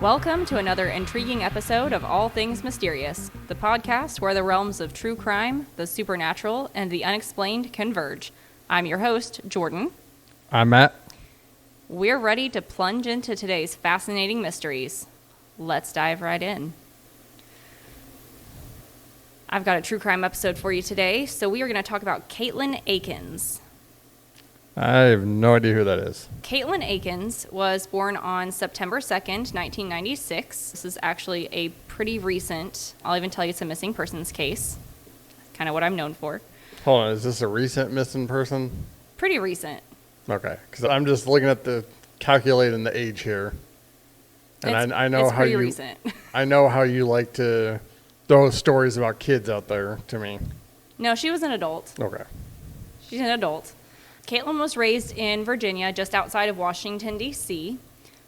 Welcome to another intriguing episode of All Things Mysterious, the podcast where the realms of true crime, the supernatural, and the unexplained converge. I'm your host, Jordan. I'm Matt. We're ready to plunge into today's fascinating mysteries. Let's dive right in. I've got a true crime episode for you today, so we are going to talk about Katelin Akens. I have no idea who that is. Katelin Akens was born on September 2nd, 1996. This is actually a pretty recent, I'll even tell you it's a missing persons case. Kind of what I'm known for. Hold on, is this a recent missing person? Pretty recent. Okay, because I'm just looking at calculating the age here. And I know it's how pretty you recent. I know how you like to throw stories about kids out there to me. No, she was an adult. Okay. She's an adult. Katelin was raised in Virginia, just outside of Washington, D.C.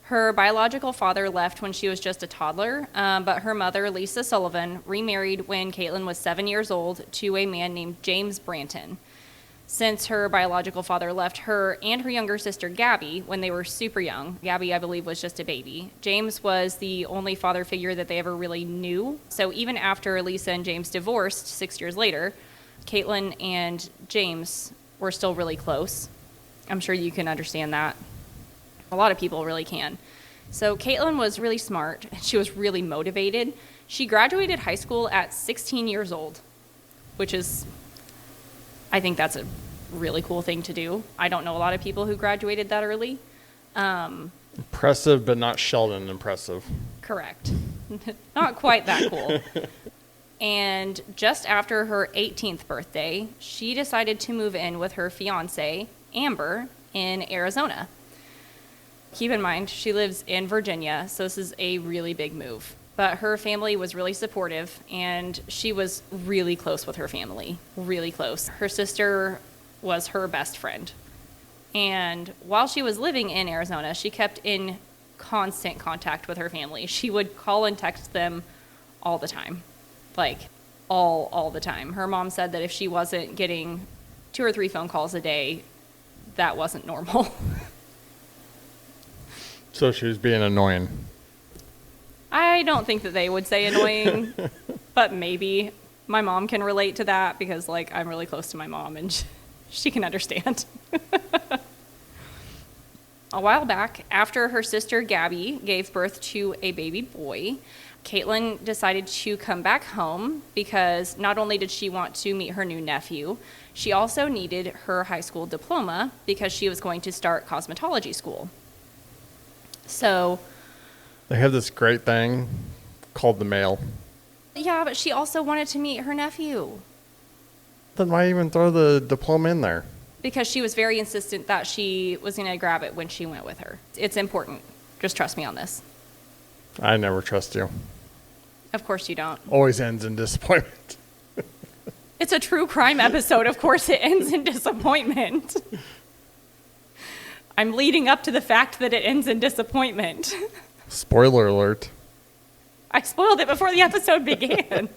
Her biological father left when she was just a toddler, but her mother, Lisa Sullivan, remarried when Katelin was 7 years old to a man named James Branton. Since her biological father left her and her younger sister, Gabby, when they were super young, Gabby, I believe, was just a baby, James was the only father figure that they ever really knew. So even after Lisa and James divorced 6 years later, Katelin and James were still really close. I'm sure you can understand that. A lot of people really can. So Katelin was really smart. She was really motivated. She graduated high school at 16 years old, which is, I think that's a really cool thing to do. I don't know a lot of people who graduated that early. Impressive, but not Sheldon impressive. Correct. Not quite that cool. And just after her 18th birthday, she decided to move in with her fiance, Amber, in Arizona. Keep in mind, she lives in Virginia, so this is a really big move. But her family was really supportive, and she was really close with her family, really close. Her sister was her best friend. And while she was living in Arizona, she kept in constant contact with her family. She would call and text them all the time. Like, all the time. Her mom said that if she wasn't getting 2 or 3 phone calls a day, that wasn't normal. So she was being annoying. I don't think that they would say annoying, but maybe. My mom can relate to that because, like, I'm really close to my mom and she can understand. A while back, after her sister Gabby gave birth to a baby boy, Katelin decided to come back home because not only did she want to meet her new nephew, she also needed her high school diploma because she was going to start cosmetology school. So They have this great thing called the mail. yeah, but she also wanted to meet her nephew Then why even throw the diploma in there? because she was very insistent that she was going to grab it when she went with her. It's important. Just trust me on this. I never trust you. Of course you don't. Always ends in disappointment. It's a true crime episode. Of course it ends in disappointment. I'm leading up to the fact that it ends in disappointment. Spoiler alert. I spoiled it before the episode began.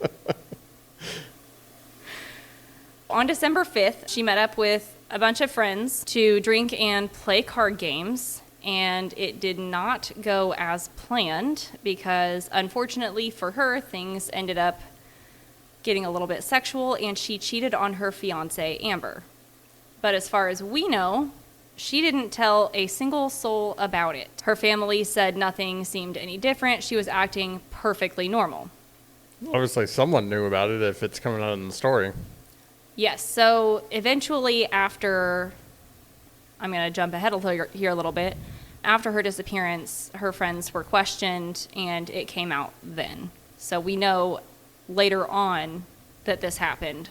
On December 5th, she met up with a bunch of friends to drink and play card games. And it did not go as planned because, unfortunately for her, things ended up getting a little bit sexual and she cheated on her fiance, Amber. But as far as we know, she didn't tell a single soul about it. Her family said nothing seemed any different. She was acting perfectly normal. Obviously someone knew about it if it's coming out in the story. Yes, so eventually after, I'm going to jump ahead here a little bit. After her disappearance, her friends were questioned, and it came out then. So we know later on that this happened.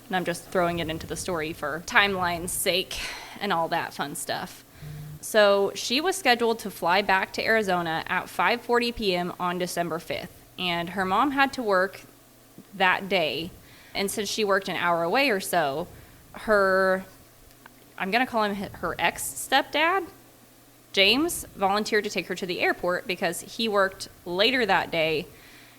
And I'm just throwing it into the story for timeline's sake and all that fun stuff. So she was scheduled to fly back to Arizona at 5:40 p.m. on December 5th. And her mom had to work that day. And since she worked an hour away or so, I'm going to call him her ex-stepdad, James, volunteered to take her to the airport because he worked later that day.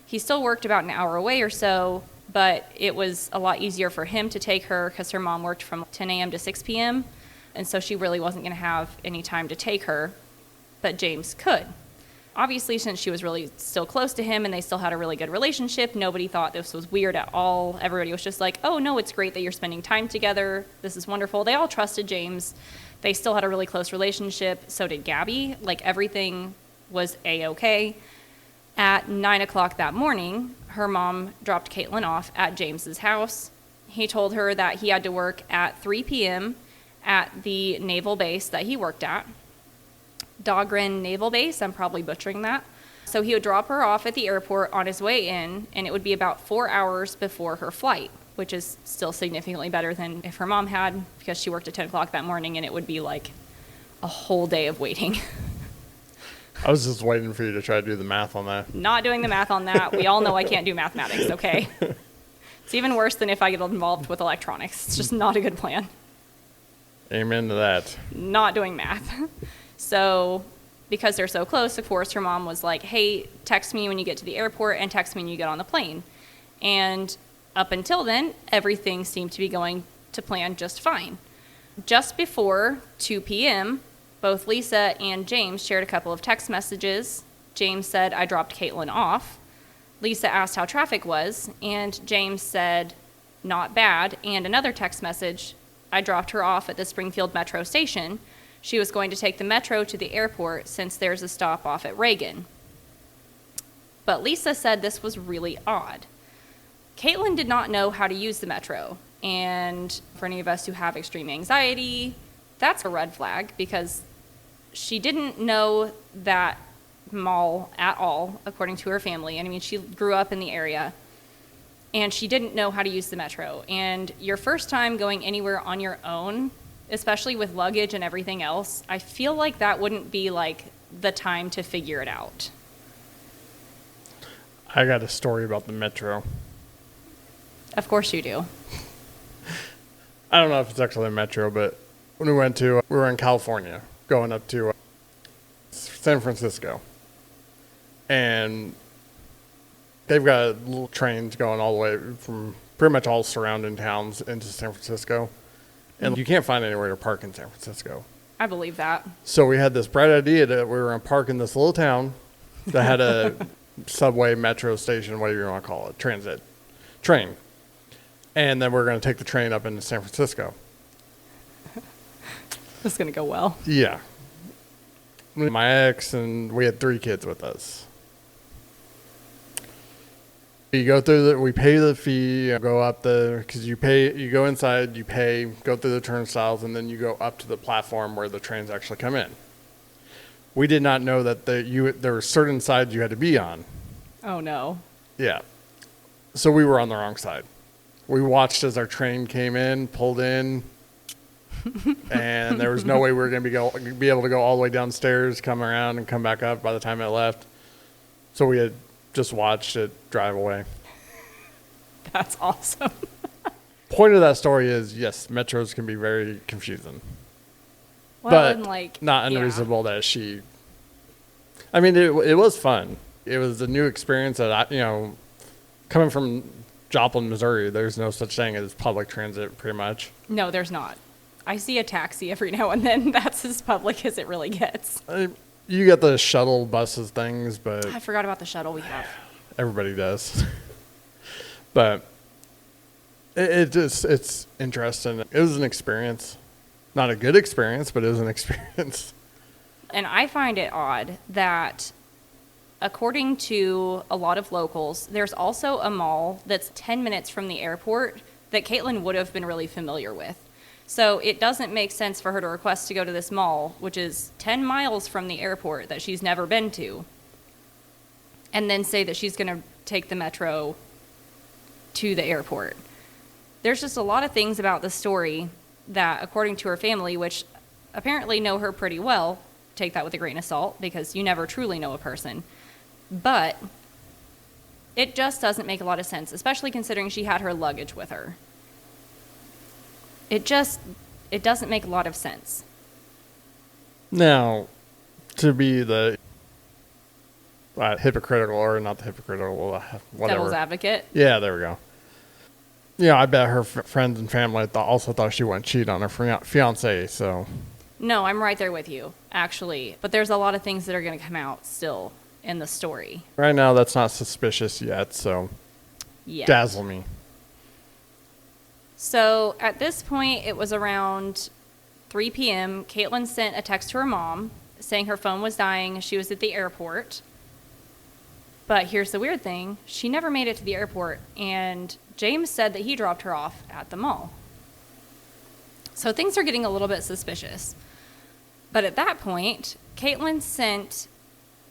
He still worked about an hour away or so, but it was a lot easier for him to take her because her mom worked from 10 a.m. to 6 p.m., and so she really wasn't going to have any time to take her, but James could. obviously, since she was really still close to him and they still had a really good relationship, nobody thought this was weird at all. Everybody was just like, oh, no, it's great that you're spending time together. This is wonderful. They all trusted James. They still had a really close relationship. So did Gabby. Like, everything was A-okay. At 9 o'clock that morning, her mom dropped Katelin off at James's house. He told her that he had to work at 3 p.m. at the naval base that he worked at. Dahlgren Naval Base, I'm probably butchering that. So he would drop her off at the airport on his way in, and it would be about 4 hours before her flight, which is still significantly better than if her mom had, because she worked at 10 o'clock that morning, and it would be like a whole day of waiting. I was just waiting for you to try to do the math on that. Not doing the math on that. We all know I can't do mathematics, okay? It's even worse than if I get involved with electronics. It's just not a good plan. Amen to that. Not doing math. So because they're so close, of course, her mom was like, hey, text me when you get to the airport and text me when you get on the plane. And up until then, everything seemed to be going to plan just fine. Just before 2 p.m., both Lisa and James shared a couple of text messages. James said, I dropped Katelin off. Lisa asked how traffic was, and James said, not bad. And another text message, I dropped her off at the Springfield Metro station. She was going to take the metro to the airport since there's a stop off at Reagan. But Lisa said this was really odd. Katelin did not know how to use the metro. And for any of us who have extreme anxiety, that's a red flag, because she didn't know that mall at all, according to her family. And I mean, she grew up in the area, and she didn't know how to use the metro. And your first time going anywhere on your own, especially with luggage and everything else, I feel like that wouldn't be like the time to figure it out. I got a story about the metro. Of course you do. I don't know if it's actually a metro, but when we were in California, going up to San Francisco. And they've got little trains going all the way from pretty much all surrounding towns into San Francisco. And you can't find anywhere to park in San Francisco. I believe that. So we had this bright idea that we were going to park in this little town that had a subway, metro station, whatever you want to call it, transit, train. And then we're going to take the train up into San Francisco. This is going to go well. Yeah. My ex, and we had 3 kids with us. You go through we pay the fee, go up because you go inside, you pay, go through the turnstiles, and then you go up to the platform where the trains actually come in. We did not know that there were certain sides you had to be on. Oh, no. Yeah. So we were on the wrong side. We watched as our train came in, pulled in, and there was no way we were going to be able to go all the way downstairs, come around, and come back up by the time it left. So we had just watched it drive away. That's awesome. Point of that story is, yes, metros can be very confusing. Well, but and like, not unreasonable that she... I mean, it was fun. It was a new experience that, coming from Joplin, Missouri, there's no such thing as public transit, pretty much. No, there's not. I see a taxi every now and then. That's as public as it really gets. You get the shuttle buses things, but... I forgot about the shuttle we have. Everybody does. But it's interesting. It was an experience. Not a good experience, but it was an experience. And I find it odd that, according to a lot of locals, there's also a mall that's 10 minutes from the airport that Katelin would have been really familiar with. So it doesn't make sense for her to request to go to this mall, which is 10 miles from the airport that she's never been to, and then say that she's going to take the metro to the airport. There's just a lot of things about the story that, according to her family, which apparently know her pretty well, take that with a grain of salt, because you never truly know a person, but it just doesn't make a lot of sense, especially considering she had her luggage with her. It doesn't make a lot of sense. Now, to be the hypocritical, or not the hypocritical, whatever. Devil's advocate. Yeah, there we go. Yeah, I bet her friends and family also thought she wouldn't cheat on her fiancé, so... No, I'm right there with you, actually. But there's a lot of things that are going to come out still in the story. Right now, that's not suspicious yet, so Yeah. dazzle me. So at this point, it was around 3 p.m. Katelin sent a text to her mom saying her phone was dying. She was at the airport. But here's the weird thing. She never made it to the airport, and James said that he dropped her off at the mall. So things are getting a little bit suspicious. But at that point, Katelin sent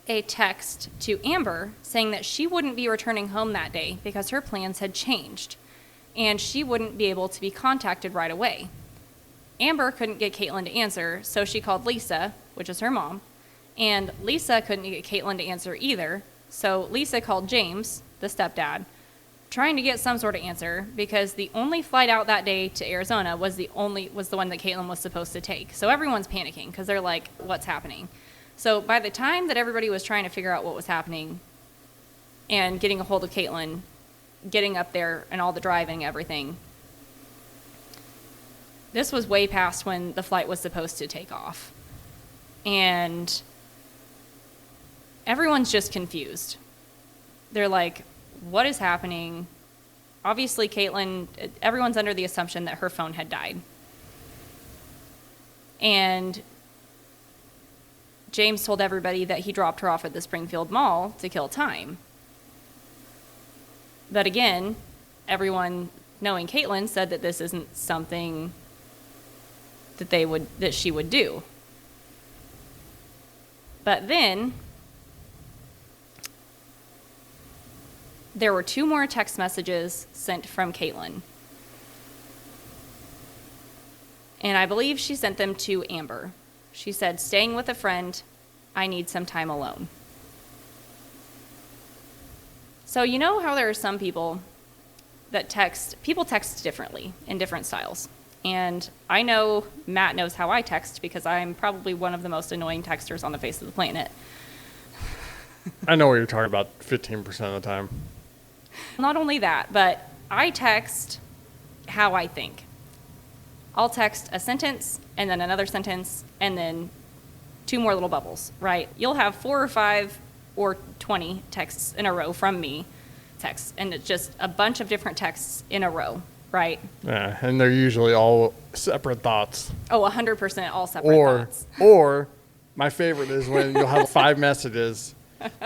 a text to Amber saying that she wouldn't be returning home that day because her plans had changed, and she wouldn't be able to be contacted right away. Amber couldn't get Katelin to answer, so she called Lisa, which is her mom, and Lisa couldn't get Katelin to answer either, so Lisa called James, the stepdad, trying to get some sort of answer because the only flight out that day to Arizona was the one that Katelin was supposed to take. So everyone's panicking because they're like, what's happening? So by the time that everybody was trying to figure out what was happening and getting a hold of Katelin, getting up there and all the driving, everything, this was way past when the flight was supposed to take off. And everyone's just confused. They're like, what is happening? Obviously, Katelin, everyone's under the assumption that her phone had died. And James told everybody that he dropped her off at the Springfield Mall to kill time. But again, everyone knowing Katelin said that this isn't something that she would do. But then there were 2 more text messages sent from Katelin. And I believe she sent them to Amber. She said, "Staying with a friend, I need some time alone." So you know how there are some people that text differently in different styles. And I know Matt knows how I text because I'm probably one of the most annoying texters on the face of the planet. I know what you're talking about 15% of the time. Not only that, but I text how I think. I'll text a sentence and then another sentence and then 2 more little bubbles, right? You'll have 4 or 5 or 20 texts in a row from me, and it's just a bunch of different texts in a row, right? Yeah, and they're usually all separate thoughts. Oh, 100% all separate thoughts. Or my favorite is when you'll have 5 messages.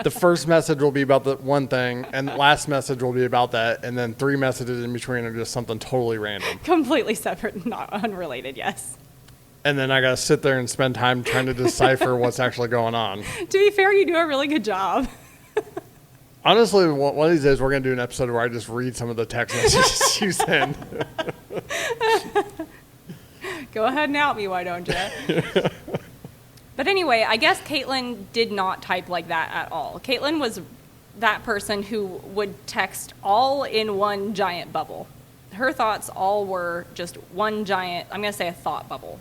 The first message will be about the one thing, and the last message will be about that, and then 3 messages in between are just something totally random. Completely separate, not unrelated, yes. And then I got to sit there and spend time trying to decipher what's actually going on. To be fair, you do a really good job. Honestly, one of these days we're going to do an episode where I just read some of the text messages you send. Go ahead and out me, why don't you? But anyway, I guess Katelin did not type like that at all. Katelin was that person who would text all in one giant bubble. Her thoughts all were just one giant, I'm going to say a thought bubble.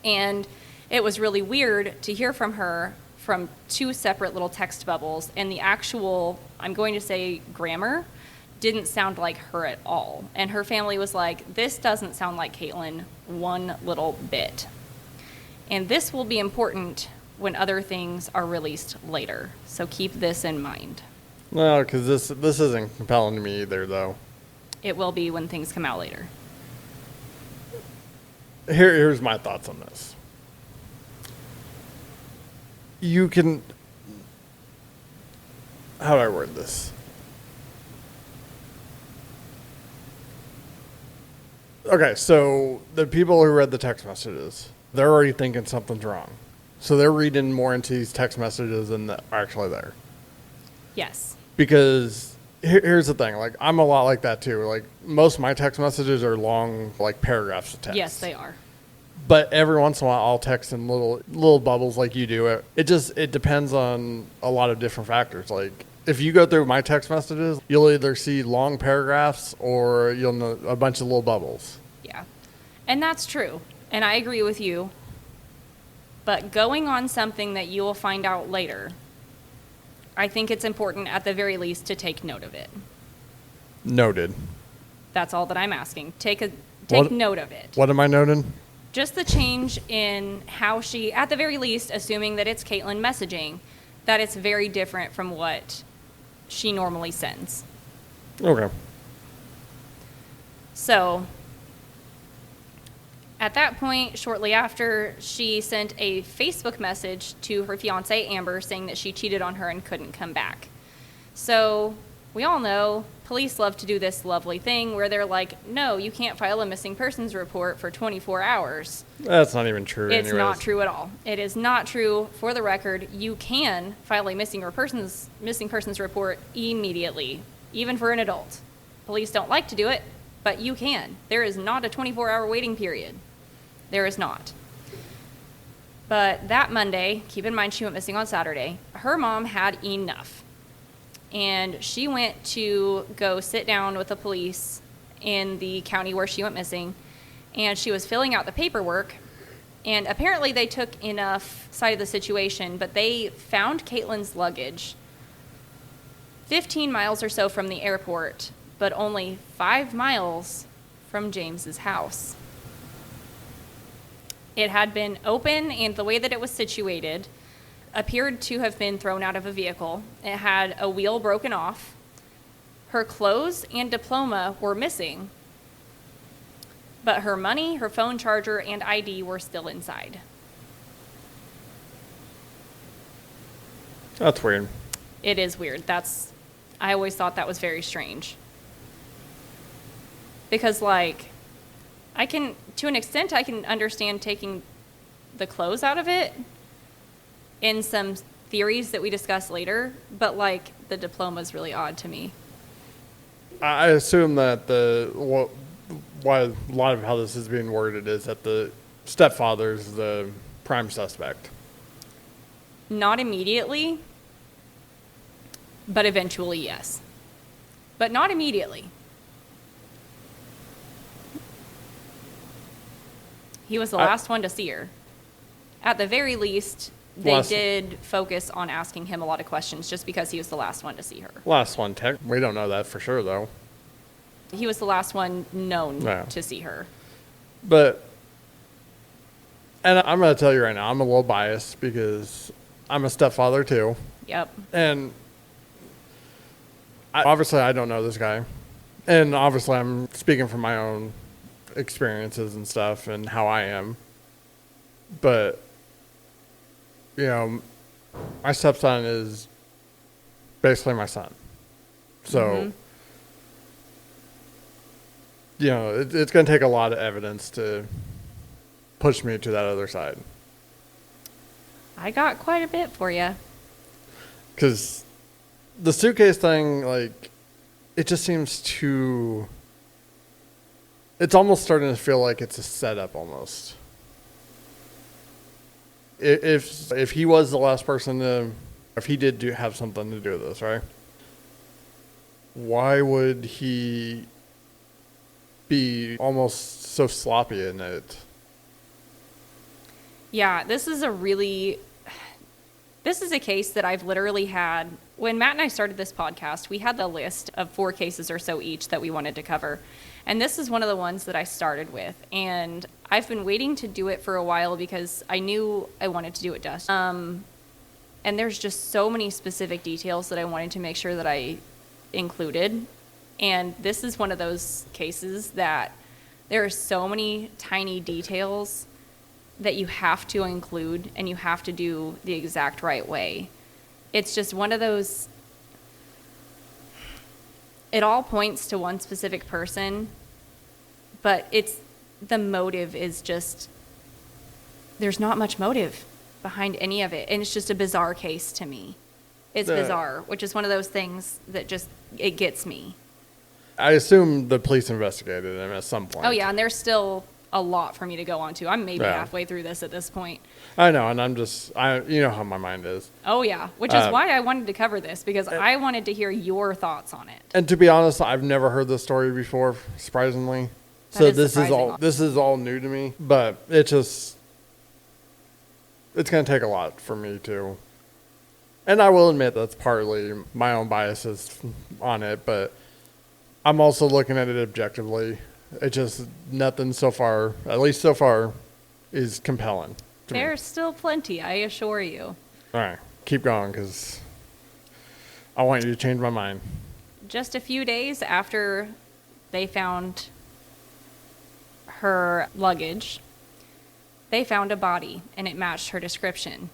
And it was really weird to hear from her from 2 separate little text bubbles, and the actual, I'm going to say, grammar didn't sound like her at all. And her family was like, this doesn't sound like Katelin one little bit. And this will be important when other things are released later. So keep this in mind. No, because this isn't compelling to me either, though. It will be when things come out later. Here's my thoughts on this. You can... How do I word this? Okay, so the people who read the text messages, they're already thinking something's wrong. So they're reading more into these text messages than are actually there. Yes. Because here's the thing, like, I'm a lot like that too. Like, most of my text messages are long, like, paragraphs of text. Yes, they are. But every once in a while, I'll text in little bubbles like you do. It depends on a lot of different factors. Like, if you go through my text messages, you'll either see long paragraphs or you'll know a bunch of little bubbles. Yeah. And that's true. And I agree with you. But going on something that you will find out later, I think it's important at the very least to take note of it. Noted. That's all that I'm asking. Take note of it. What am I noting? Just the change in how she, at the very least, assuming that it's Katelin messaging, that it's very different from what she normally sends. Okay. So, at that point, shortly after, she sent a Facebook message to her fiance, Amber, saying that she cheated on her and couldn't come back. So, we all know police love to do this lovely thing where they're like, no, you can't file a missing persons report for 24 hours. That's not even true. It's not true at all. It is not true. For the record, you can file a missing persons report immediately, even for an adult. Police don't like to do it, but you can. There is not a 24-hour waiting period. There is not. But that Monday, keep in mind she went missing on Saturday, her mom had enough. And she went to go sit down with the police in the county where she went missing, and she was filling out the paperwork, and apparently they took enough side of the situation, but they found Katelin's luggage 15 miles or so from the airport, but only 5 miles from James's house. It had been open, and the way that it was situated appeared to have been thrown out of a vehicle. It had a wheel broken off. Her clothes and diploma were missing, but her money, her phone charger, and ID were still inside. That's weird. It is weird. I always thought that was very strange. Because, like, to an extent, I can understand taking the clothes out of it in some theories that we discuss later, but, like, the diploma is really odd to me. I assume that why a lot of how this is being worded is that the stepfather's the prime suspect. Not immediately, but eventually, yes. But not immediately. He was the last one to see her. At the very least, they did focus on asking him a lot of questions just because he was the last one to see her. Last one, we don't know that for sure, though. He was the last one known to see her. But, and I'm going to tell you right now, I'm a little biased because I'm a stepfather too. Yep. And obviously I don't know this guy. And obviously I'm speaking from my own experiences and stuff and how I am. But, you know, my stepson is basically my son. So, you know, it's going to take a lot of evidence to push me to that other side. I got quite a bit for you. Because the suitcase thing, like, it just seems too... It's almost starting to feel like it's a setup almost. If he was the last person to... If he did have something to do with this, right? Why would he be almost so sloppy in it? Yeah, this is a case that I've literally had. When Matt and I started this podcast, we had the list of 4 cases or so each that we wanted to cover. And this is one of the ones that I started with. And I've been waiting to do it for a while because I knew I wanted to do it justice. And there's just so many specific details that I wanted to make sure that I included. And this is one of those cases that there are so many tiny details that you have to include and you have to do the exact right way. It's just one of those, it all points to one specific person, but the motive is just, there's not much motive behind any of it. And it's just a bizarre case to me. It's bizarre, which is one of those things that just, it gets me. I assume the police investigated him at some point. Oh yeah, and there's still a lot for me to go on to. I'm maybe halfway through this at this point. I know, and you know how my mind is. Oh yeah, which is why I wanted to cover this, because I wanted to hear your thoughts on it. And to be honest, I've never heard this story before, surprisingly. So this is all new to me, but it's going to take a lot for me to. And I will admit that's partly my own biases on it, but I'm also looking at it objectively. It's just nothing so far, at least so far, is compelling. There's still plenty, I assure you. All right. keep going because I want you to change my mind. Just a few days after they found her luggage, they found a body, and it matched her description.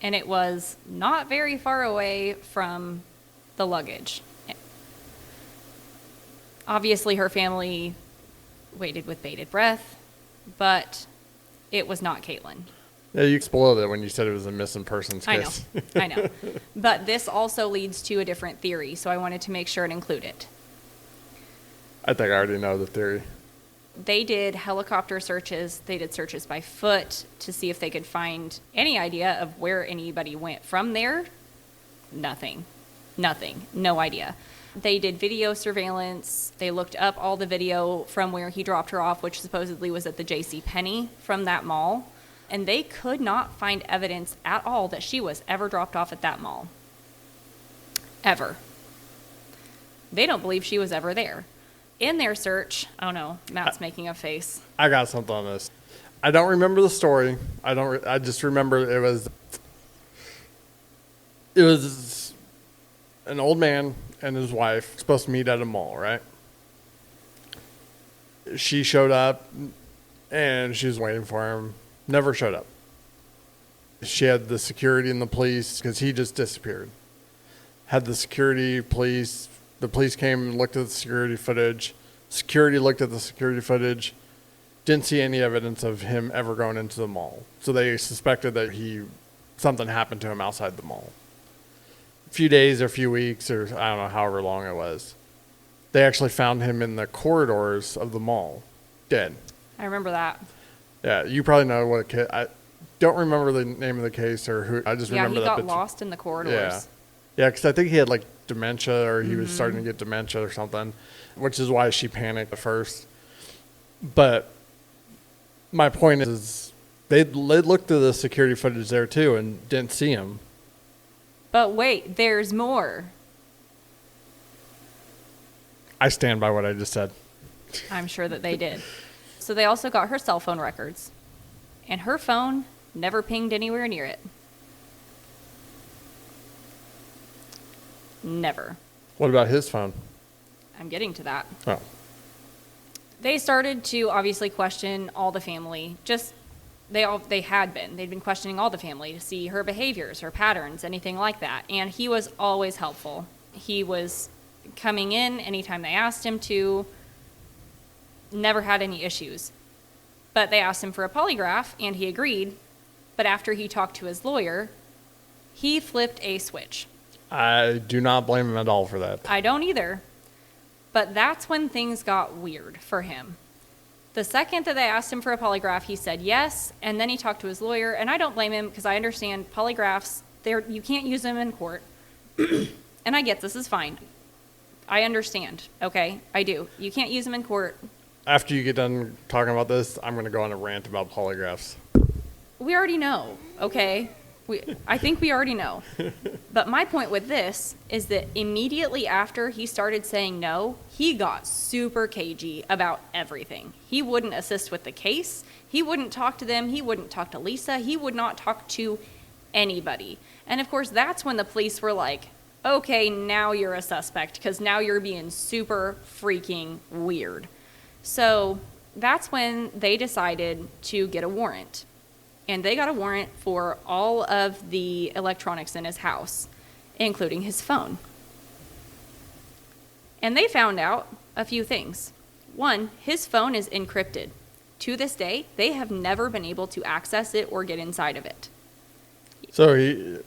And it was not very far away from the luggage. Obviously, her family waited with bated breath, but it was not Katelin. Yeah, you spoiled it when you said it was a missing persons case. I know. But this also leads to a different theory, so I wanted to make sure and include it. I think I already know the theory. They did helicopter searches. They did searches by foot to see if they could find any idea of where anybody went. From there, nothing. No idea. They did video surveillance. They looked up all the video from where he dropped her off, which supposedly was at the JCPenney from that mall. And they could not find evidence at all that she was ever dropped off at that mall. Ever. They don't believe she was ever there. In their search, oh no, Matt's making a face. I got something on this. I don't remember the story. I just remember it was an old man and his wife supposed to meet at a mall, right? She showed up and she was waiting for him. Never showed up. She had the security and the police because he just disappeared. Had the security, police. The police came and looked at the security footage. Security looked at the security footage. Didn't see any evidence of him ever going into the mall. So they suspected that something happened to him outside the mall. A few days or a few weeks or I don't know, however long it was. They actually found him in the corridors of the mall, dead. I remember that. Yeah, you probably know what I don't remember the name of the case or who. I just remember that. Yeah, he got lost in the corridors. Yeah, because I think he had like dementia or he was starting to get dementia or something, which is why she panicked at first. But my point is they looked through the security footage there too and didn't see him. But wait, there's more. I stand by what I just said. I'm sure that they did. So they also got her cell phone records. And her phone never pinged anywhere near it. Never. What about his phone? I'm getting to that. Oh. They started to obviously question all the family. They'd been questioning all the family to see her behaviors, her patterns, anything like that. And he was always helpful. He was coming in anytime they asked him to. Never had any issues. But they asked him for a polygraph, and he agreed. But after he talked to his lawyer, he flipped a switch. I do not blame him at all for that. I don't either. But that's when things got weird for him. The second that they asked him for a polygraph, he said yes, and then he talked to his lawyer, and I don't blame him because I understand polygraphs, you can't use them in court. And I get this is fine. I understand, okay? I do. You can't use them in court. After you get done talking about this, I'm going to go on a rant about polygraphs. We already know, okay? I think we already know. But my point with this is that immediately after he started saying no, he got super cagey about everything. He wouldn't assist with the case. He wouldn't talk to them. He wouldn't talk to Lisa. He would not talk to anybody. And of course, that's when the police were like, okay, now you're a suspect because now you're being super freaking weird. So that's when they decided to get a warrant. And they got a warrant for all of the electronics in his house, including his phone. And they found out a few things. One, his phone is encrypted. To this day, they have never been able to access it or get inside of it. So you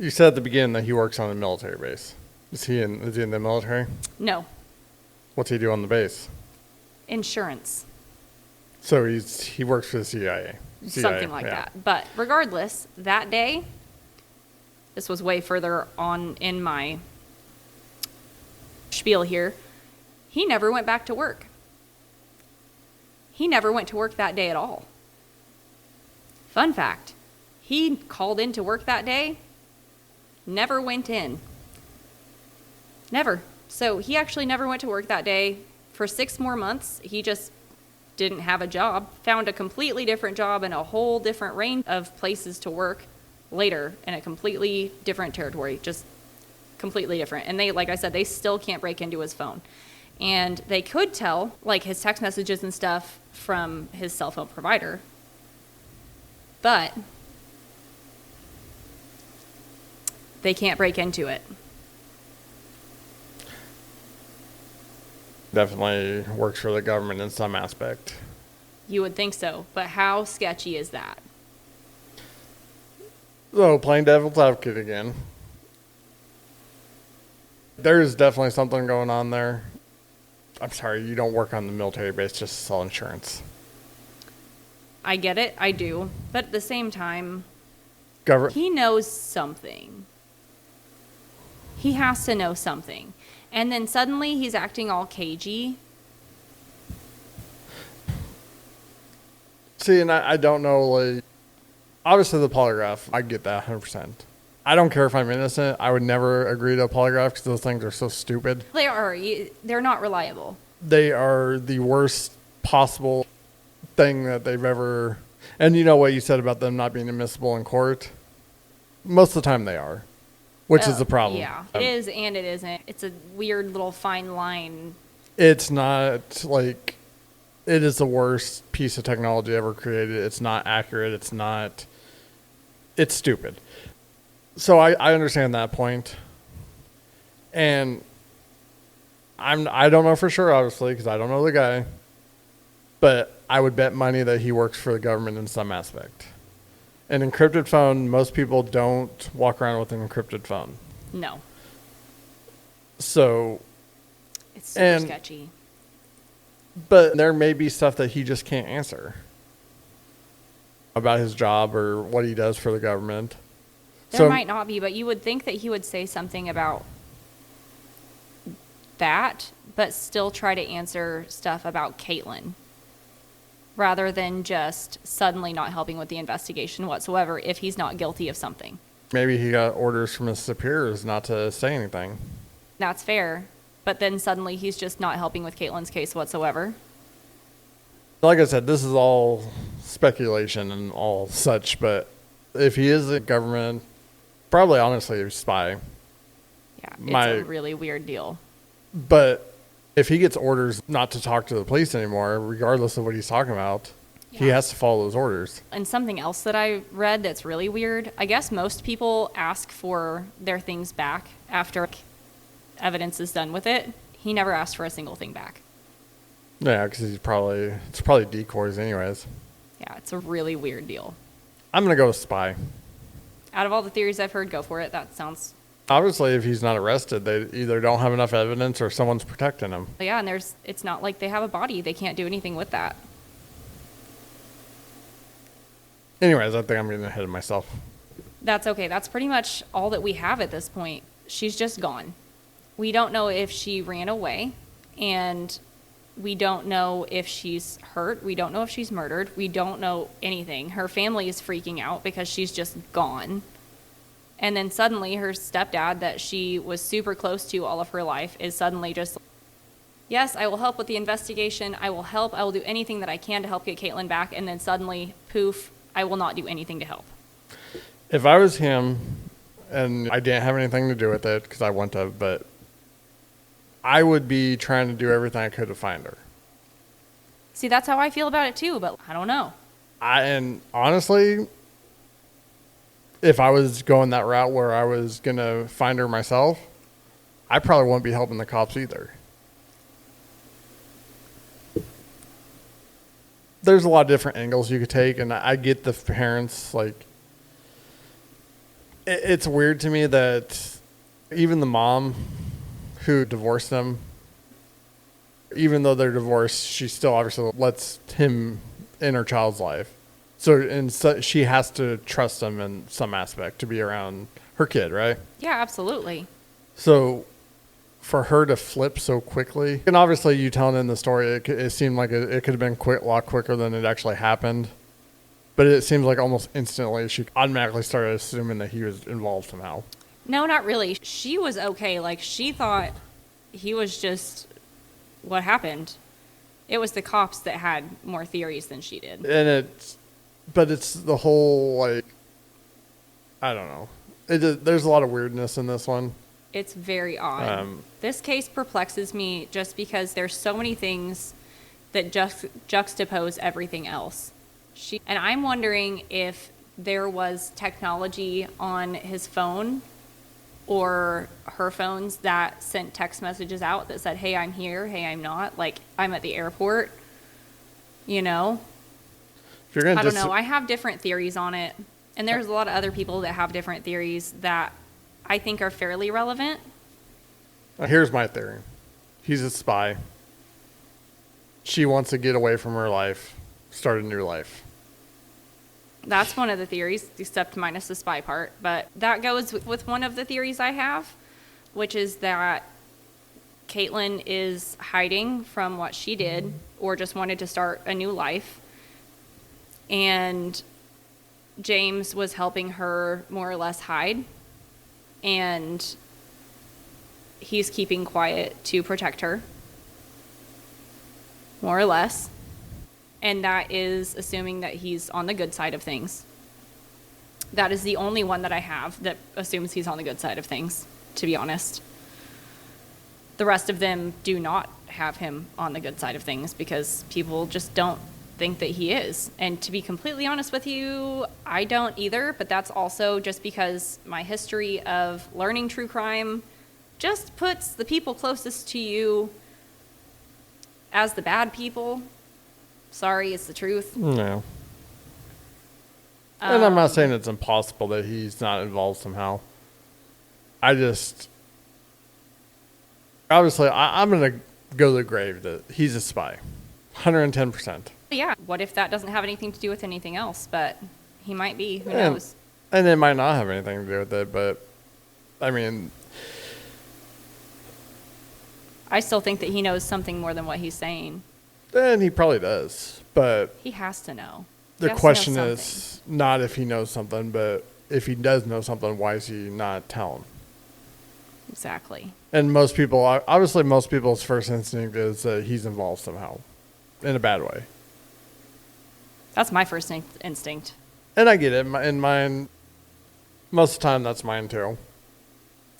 said at the beginning that he works on a military base. Is he in the military? No. What's he do on the base? Insurance. So he works for the CIA. Something like that. But regardless, that day, this was way further on in my spiel here, he never went back to work. He never went to work that day at all. Fun fact, he called into work that day, never went in. Never. So he actually never went to work that day. For 6 more months, he just didn't have a job, found a completely different job in a whole different range of places to work, later in a completely different territory, just completely different. And they, like I said, they still can't break into his phone. And they could tell, like, his text messages and stuff from his cell phone provider. But they can't break into it. Definitely works for the government in some aspect. You would think so. But how sketchy is that? So, playing devil's advocate again. There's definitely something going on there. I'm sorry, you don't work on the military base just to sell insurance. I get it. I do. But at the same time, Government. he knows something. He has to know something. And then suddenly he's acting all cagey. See, and I don't know, like, obviously the polygraph, I get that 100%. I don't care if I'm innocent. I would never agree to a polygraph because those things are so stupid. They are. They're not reliable. They are the worst possible thing that they've ever... And you know what you said about them not being admissible in court? Most of the time they are, which is the problem. Yeah, it is and it isn't. It's a weird little fine line. It's not, like... It is the worst piece of technology ever created. It's not accurate. It's not... It's stupid. So I understand that point. And I don't know for sure, obviously, because I don't know the guy. But I would bet money that he works for the government in some aspect. An encrypted phone, most people don't walk around with an encrypted phone. No. So... It's super sketchy. But there may be stuff that he just can't answer about his job or what he does for the government. There might not be, but you would think that he would say something about that, but still try to answer stuff about Katelin, rather than just suddenly not helping with the investigation whatsoever if he's not guilty of something. Maybe he got orders from his superiors not to say anything. That's fair, but then suddenly he's just not helping with Katelin's case whatsoever. Like I said, this is all speculation and all such, but if he is a government, probably honestly a spy. Yeah, it's a really weird deal. But if he gets orders not to talk to the police anymore, regardless of what he's talking about, he has to follow those orders. And something else that I read that's really weird, I guess most people ask for their things back after evidence is done with it. He never asked for a single thing back. Yeah, because it's probably decoys anyways. Yeah, it's a really weird deal. I'm going to go with spy. Out of all the theories I've heard, go for it. That sounds... Obviously, if he's not arrested, they either don't have enough evidence or someone's protecting him. Yeah, and it's not like they have a body. They can't do anything with that. Anyways, I think I'm getting ahead of myself. That's okay. That's pretty much all that we have at this point. She's just gone. We don't know if she ran away, and we don't know if she's hurt. We don't know if she's murdered. We don't know anything. Her family is freaking out because she's just gone. And then suddenly her stepdad that she was super close to all of her life is suddenly just, yes, I will help with the investigation. I will help. I will do anything that I can to help get Katelin back. And then suddenly, poof, I will not do anything to help. If I was him, and I didn't have anything to do with it because I wouldn't have, but I would be trying to do everything I could to find her. See, that's how I feel about it too, but I don't know. And honestly, if I was going that route where I was going to find her myself, I probably wouldn't be helping the cops either. There's a lot of different angles you could take, and I get the parents, like, it's weird to me that even the mom who divorced them, even though they're divorced, she still obviously lets him in her child's life. So she has to trust him in some aspect to be around her kid, right? Yeah, absolutely. So for her to flip so quickly, and obviously you telling in the story, it seemed like it could have been a lot quicker than it actually happened. But it seems like almost instantly she automatically started assuming that he was involved somehow. No, not really. She was okay. Like, she thought he was just what happened. It was the cops that had more theories than she did. But it's the whole, like, I don't know. There's a lot of weirdness in this one. It's very odd. This case perplexes me just because there's so many things that juxtapose everything else. And I'm wondering if there was technology on his phone or her phones that sent text messages out that said, hey, I'm here, hey, I'm not, like I'm at the airport, you know? If you're gonna I don't know. I have different theories on it. And there's a lot of other people that have different theories that I think are fairly relevant. Here's my theory. He's a spy. She wants to get away from her life, start a new life. That's one of the theories, except minus the spy part. But that goes with one of the theories I have, which is that Katelin is hiding from what she did or just wanted to start a new life. And James was helping her more or less hide. And he's keeping quiet to protect her, more or less. And that is assuming that he's on the good side of things. That is the only one that I have that assumes he's on the good side of things, to be honest. The rest of them do not have him on the good side of things because people just don't think that he is. And to be completely honest with you, I don't either, but that's also just because my history of learning true crime just puts the people closest to you as the bad people. Sorry, it's the truth. No. And I'm not saying it's impossible that he's not involved somehow. Obviously, I'm going to go to the grave that he's a spy. 110%. Yeah, what if that doesn't have anything to do with anything else? But he might be. Who knows? And it might not have anything to do with it, but, I mean... I still think that he knows something more than what he's saying. And he probably does, but... He has to know. The question is not if he knows something, but if he does know something, why is he not telling? Exactly. And most people's first instinct is that he's involved somehow, in a bad way. That's my first instinct. And I get it. In mine, most of the time, that's mine too.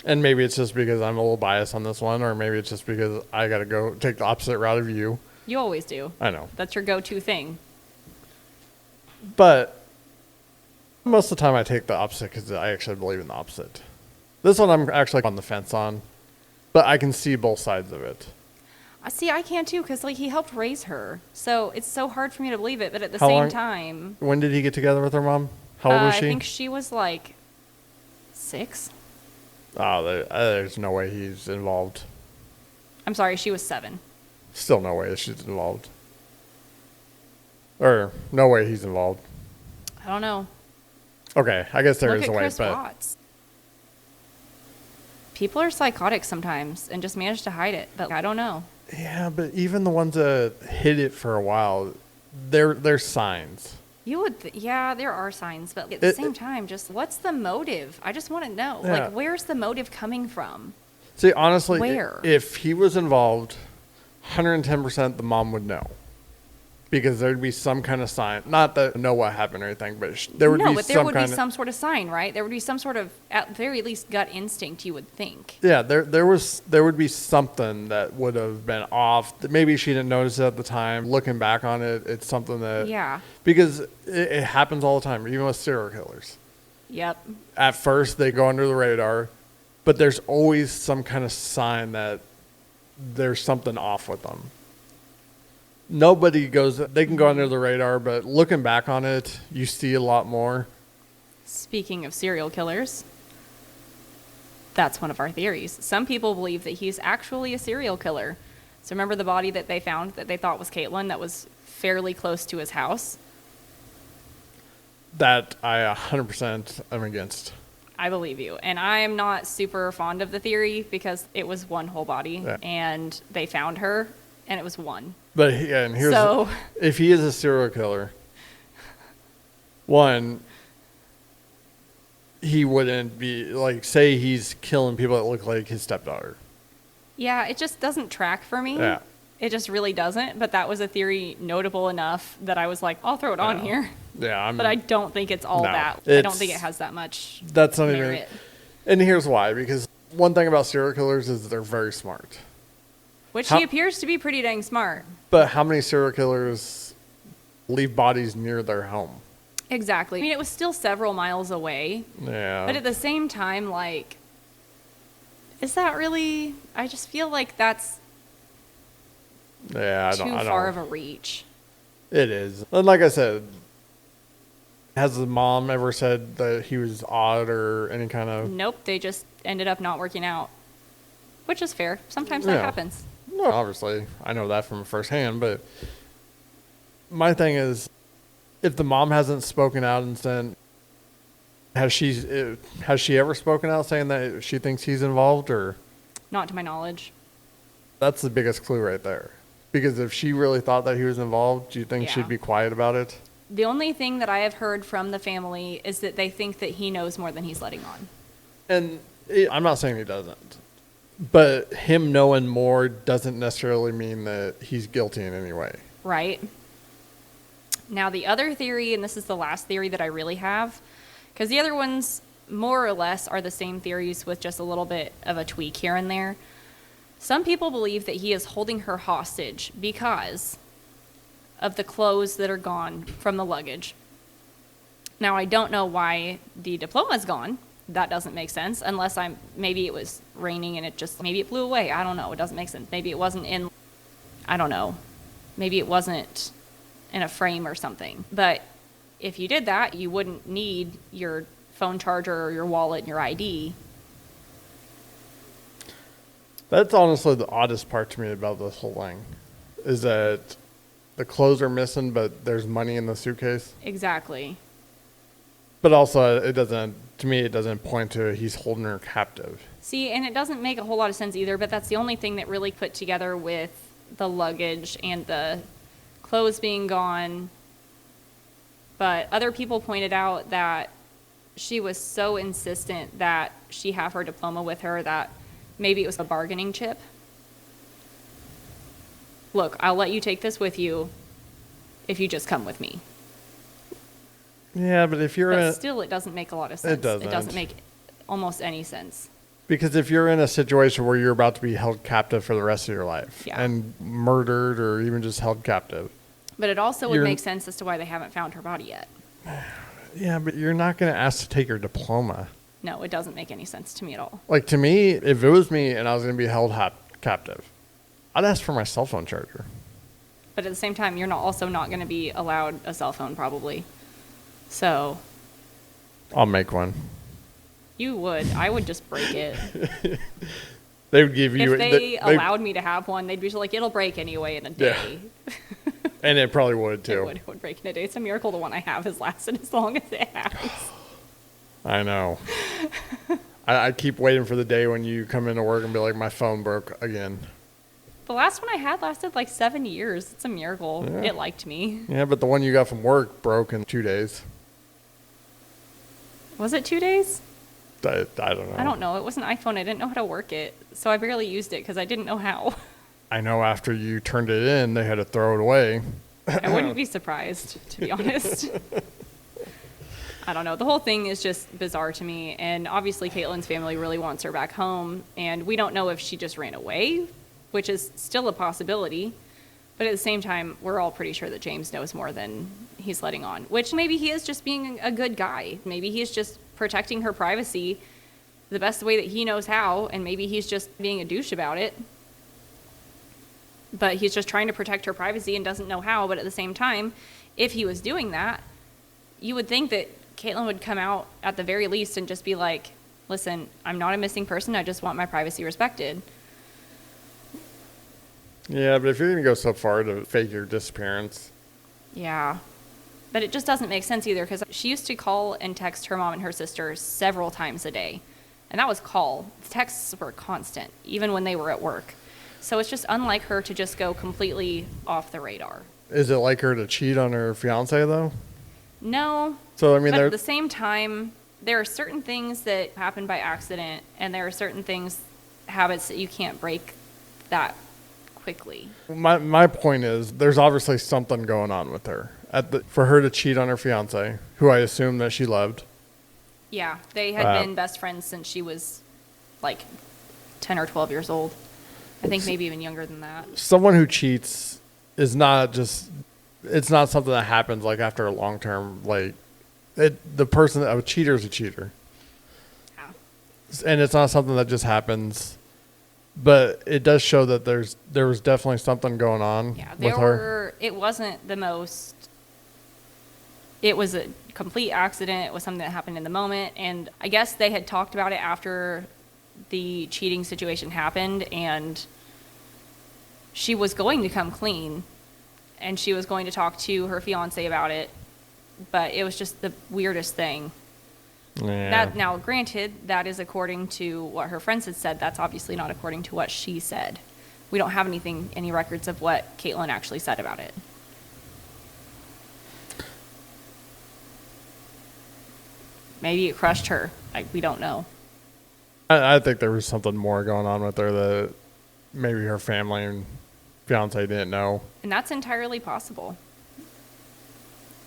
And maybe it's just because I'm a little biased on this one, or maybe it's just because I got to go take the opposite route of you. You always do. I know. That's your go-to thing. But most of the time I take the opposite because I actually believe in the opposite. This one I'm actually on the fence on, but I can see both sides of it. See, I can too, because like he helped raise her, so it's so hard for me to believe it. But at the same time, when did he get together with her mom? How old was she? I think she was like 6. Oh, there's no way he's involved. I'm sorry, she was 7. Still no way she's involved. Or no way he's involved. I don't know. Okay, I guess there is a way, Chris but Watts. People are psychotic sometimes and just manage to hide it, but I don't know. Yeah, but even the ones that hid it for a while, they're signs. You would, yeah, there are signs, but at the same time, just what's the motive? I just want to know. Yeah. Like, where's the motive coming from? See, honestly, Where? If he was involved, 110% the mom would know. Because there'd be some kind of sign. Not that know what happened or anything, but there would be some sort of sign, right? There would be some sort of, at very least, gut instinct, you would think. Yeah, there would be something that would have been off. Maybe she didn't notice it at the time. Looking back on it, it's something that... Yeah. Because it happens all the time, even with serial killers. Yep. At first, they go under the radar, but there's always some kind of sign that there's something off with them. They can go under the radar, but looking back on it, you see a lot more. Speaking of serial killers, that's one of our theories. Some people believe that he's actually a serial killer. So remember the body that they found that they thought was Katelin that was fairly close to his house? That I 100% am against. I believe you. And I am not super fond of the theory because it was one whole body and they found her and it was one. But if he is a serial killer, one, he wouldn't be, like, say he's killing people that look like his stepdaughter. Yeah, it just doesn't track for me. Yeah. It just really doesn't. But that was a theory notable enough that I was like, I'll throw it on here. Yeah, but I don't think it's all No, that. I don't it's- think it has that much that's not even. merit. And here's why: because one thing about serial killers is they're very smart. Which How- he appears to be pretty dang smart. But how many serial killers leave bodies near their home? Exactly. I mean, it was still several miles away, Yeah. but at the same time, like, is that really? I just feel like that's Yeah, I too don't. far of a reach. It is. And like I said, has the mom ever said that he was odd or any kind of? Nope, they just ended up not working out, which is fair. Sometimes that Yeah. happens. No, obviously, I know that from firsthand. But my thing is, if the mom hasn't spoken out and said, has she ever spoken out saying that she thinks he's involved, or Not to my knowledge. that's the biggest clue right there? Because if she really thought that he was involved, do you think Yeah. she'd be quiet about it? The only thing that I have heard from the family is that they think that he knows more than he's letting on. And I'm not saying he doesn't, but him knowing more doesn't necessarily mean that he's guilty in any way. Right? Now, the other theory, and this is the last theory that I really have, because the other ones more or less are the same theories with just a little bit of a tweak here and there. Some people believe that he is holding her hostage because of the clothes that are gone from the luggage. Now, I don't know why the diploma's gone. That doesn't make sense, unless maybe it was raining and maybe it blew away. I don't know. It doesn't make sense. Maybe it wasn't I don't know. Maybe it wasn't in a frame or something. But if you did that, you wouldn't need your phone charger or your wallet and your ID. That's honestly the oddest part to me about this whole thing, is that the clothes are missing, but there's money in the suitcase. Exactly. But also, it doesn't point to he's holding her captive. See, and it doesn't make a whole lot of sense either, but that's the only thing that really put together with the luggage and the clothes being gone. But other people pointed out that she was so insistent that she have her diploma with her that maybe it was a bargaining chip. Look, I'll let you take this with you if you just come with me. Yeah, but if you're But still, it doesn't make a lot of sense. It doesn't. It doesn't make almost any sense. because if you're in a situation where you're about to be held captive for the rest of your life Yeah. and murdered or even just held captive. But it also would You're- make sense as to why they haven't found her body yet. Yeah, but you're not going to ask to take your diploma. No, it doesn't make any sense to me at all. Like, to me, if it was me and I was going to be held captive, I'd ask for my cell phone charger. But at the same time, you're also not going to be allowed a cell phone, probably. So I'll make one. you would. I would just break it. They would give you... If they allowed me to have one, they'd be like, it'll break anyway in a Yeah. day. And it probably would, too. It would break in a day. It's a miracle the one I have has lasted as long as it has. I know. I keep waiting for the day when you come into work and be like, my phone broke again. The last one I had lasted like 7 years. It's a miracle. Yeah. It liked me. Yeah, but the one you got from work broke in 2 days. Was it 2 days? I don't know. I don't know. It was an iPhone. I didn't know how to work it. So I barely used it because I didn't know how. I know after you turned it in, they had to throw it away. I wouldn't be surprised, to be honest. I don't know. The whole thing is just bizarre to me. And obviously, Katelin's family really wants her back home. And we don't know if she just ran away, which is still a possibility. But at the same time, we're all pretty sure that James knows more than he's letting on. Which maybe he is just being a good guy. Maybe he's just protecting her privacy the best way that he knows how. And maybe he's just being a douche about it. But he's just trying to protect her privacy and doesn't know how. But at the same time, if he was doing that, you would think that Katelin would come out at the very least and just be like, listen, I'm not a missing person. I just want my privacy respected. Yeah, but if you're going to go so far to fake your disappearance. Yeah. But it just doesn't make sense either because she used to call and text her mom and her sister several times a day. And that was call. Texts were constant, even when they were at work. So it's just unlike her to just go completely off the radar. Is it like her to cheat on her fiance, though? No. So, I mean, But at the same time, there are certain things that happen by accident, and there are certain habits that you can't break that quickly. my point is there's obviously something going on with her. for her to cheat on her fiance, who I assume that she loved. Yeah, they had been best friends since she was like 10 or 12 years old. I think maybe even younger than that. Someone who cheats is not just, it's not something that happens like after a long term, like a cheater is a cheater. Yeah. And it's not something that just happens, but it does show that there was definitely something going on with her. It wasn't the most, it was a complete accident. It was something that happened in the moment. And I guess they had talked about it after the cheating situation happened, and she was going to come clean and she was going to talk to her fiance about it, but it was just the weirdest thing. Yeah. Now, granted, that is according to what her friends had said. That's obviously not according to what she said. We don't have any records of what Katelin actually said about it. Maybe it crushed her. We don't know. I think there was something more going on with her that maybe her family and fiance didn't know. And that's entirely possible.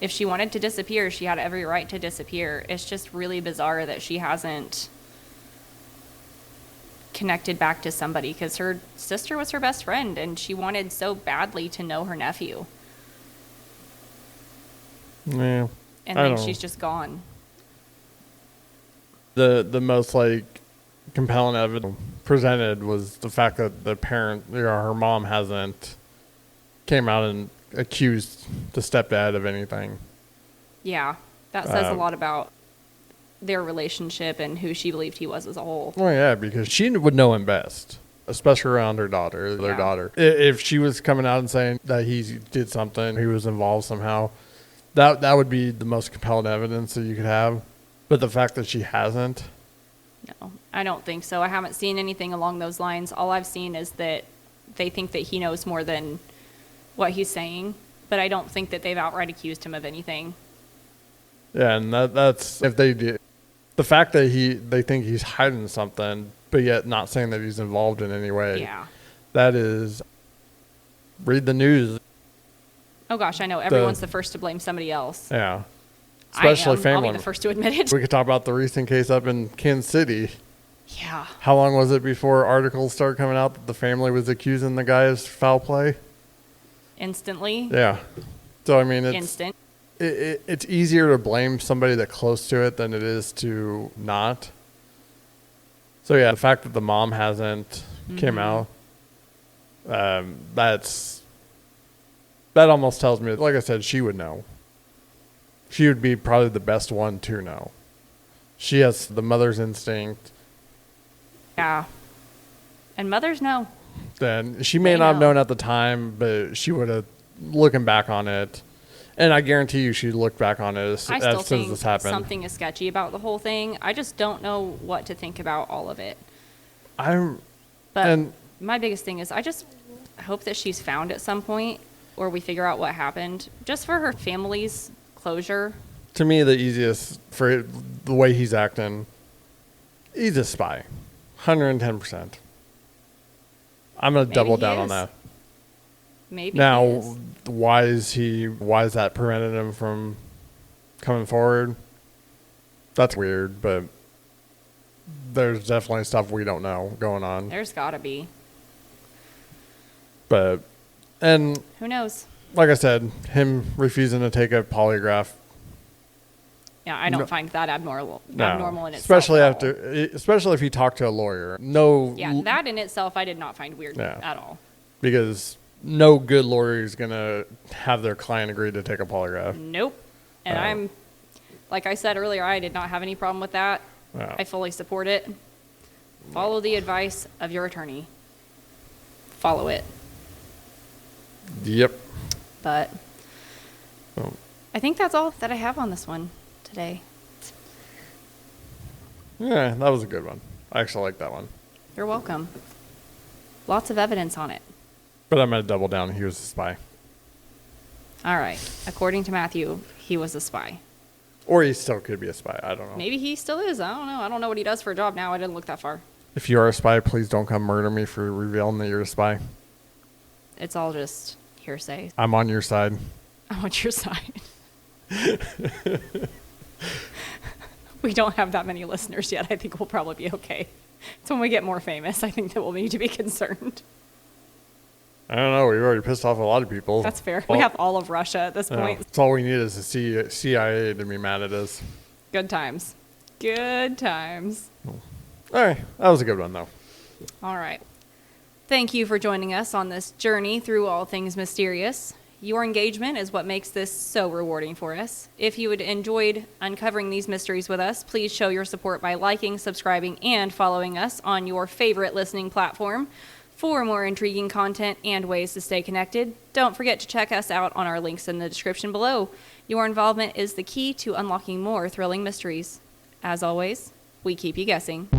If she wanted to disappear, she had every right to disappear. It's just really bizarre that she hasn't connected back to somebody, because her sister was her best friend and she wanted so badly to know her nephew. Yeah. And then she's just gone. The most compelling evidence presented was the fact that her mom hasn't came out and accused the stepdad of anything. Yeah, that says a lot about their relationship and who she believed he was as a whole. Well, yeah, because she would know him best, especially around their daughter. If she was coming out and saying that he did something, he was involved somehow, that would be the most compelling evidence that you could have. But the fact that she hasn't. No, I don't think so. I haven't seen anything along those lines. All I've seen is that they think that he knows more than what he's saying, but I don't think that they've outright accused him of anything. Yeah, and that's if they did. The fact that they think he's hiding something, but yet not saying that he's involved in any way. Yeah. That is, read the news. Oh gosh, I know. Everyone's the first to blame somebody else. Yeah. Especially family. I'll be the first to admit it. We could talk about the recent case up in Kansas City. Yeah. How long was it before articles started coming out that the family was accusing the guy of foul play? Instantly. Yeah. So, I mean, Instant. It's easier to blame somebody that's close to it than it is to not. So, yeah, the fact that the mom hasn't came out, that almost tells me, like I said, she would know. She would be probably the best one to know. She has the mother's instinct. Yeah. And mothers know. Then she may not have known at the time, but she would have, looking back on it, and I guarantee you she'd look back on it as soon as this happened. Something is sketchy about the whole thing. I just don't know what to think about all of it. My biggest thing is I just hope that she's found at some point, or we figure out what happened, just for her family's closure. To me, the easiest for the way he's acting, he's a spy, 110%. I'm gonna double down on that. Maybe now, why is that preventing him from coming forward? That's weird, but there's definitely stuff we don't know going on. There's gotta be. And who knows? Like I said, him refusing to take a polygraph. Yeah, I don't find that abnormal in itself. Especially if he talked to a lawyer. Yeah, that in itself I did not find weird at all. Because no good lawyer is going to have their client agree to take a polygraph. Nope. And like I said earlier, I did not have any problem with that. Yeah. I fully support it. Follow the advice of your attorney. Follow it. Yep. But I think that's all that I have on this one today. Yeah, that was a good one. I actually like that one. You're welcome. Lots of evidence on it. But I'm going to double down. He was a spy. All right. According to Matthew, he was a spy. Or he still could be a spy. I don't know. Maybe he still is. I don't know. I don't know what he does for a job now. I didn't look that far. If you are a spy, please don't come murder me for revealing that you're a spy. It's all just hearsay. I'm on your side. I want your side. We don't have that many listeners yet. I think we'll probably be okay. It's when we get more famous, I think that we'll need to be concerned. I don't know. We've already pissed off a lot of people. That's fair. Well, We have all of Russia at this point. that's all we need is the CIA to be mad at us. Good times. Good times. All right. That was a good one, though. All right. Thank you for joining us on this journey through all things mysterious. Your engagement is what makes this so rewarding for us. If you had enjoyed uncovering these mysteries with us, please show your support by liking, subscribing, and following us on your favorite listening platform. For more intriguing content and ways to stay connected, don't forget to check us out on our links in the description below. Your involvement is the key to unlocking more thrilling mysteries. As always, we keep you guessing.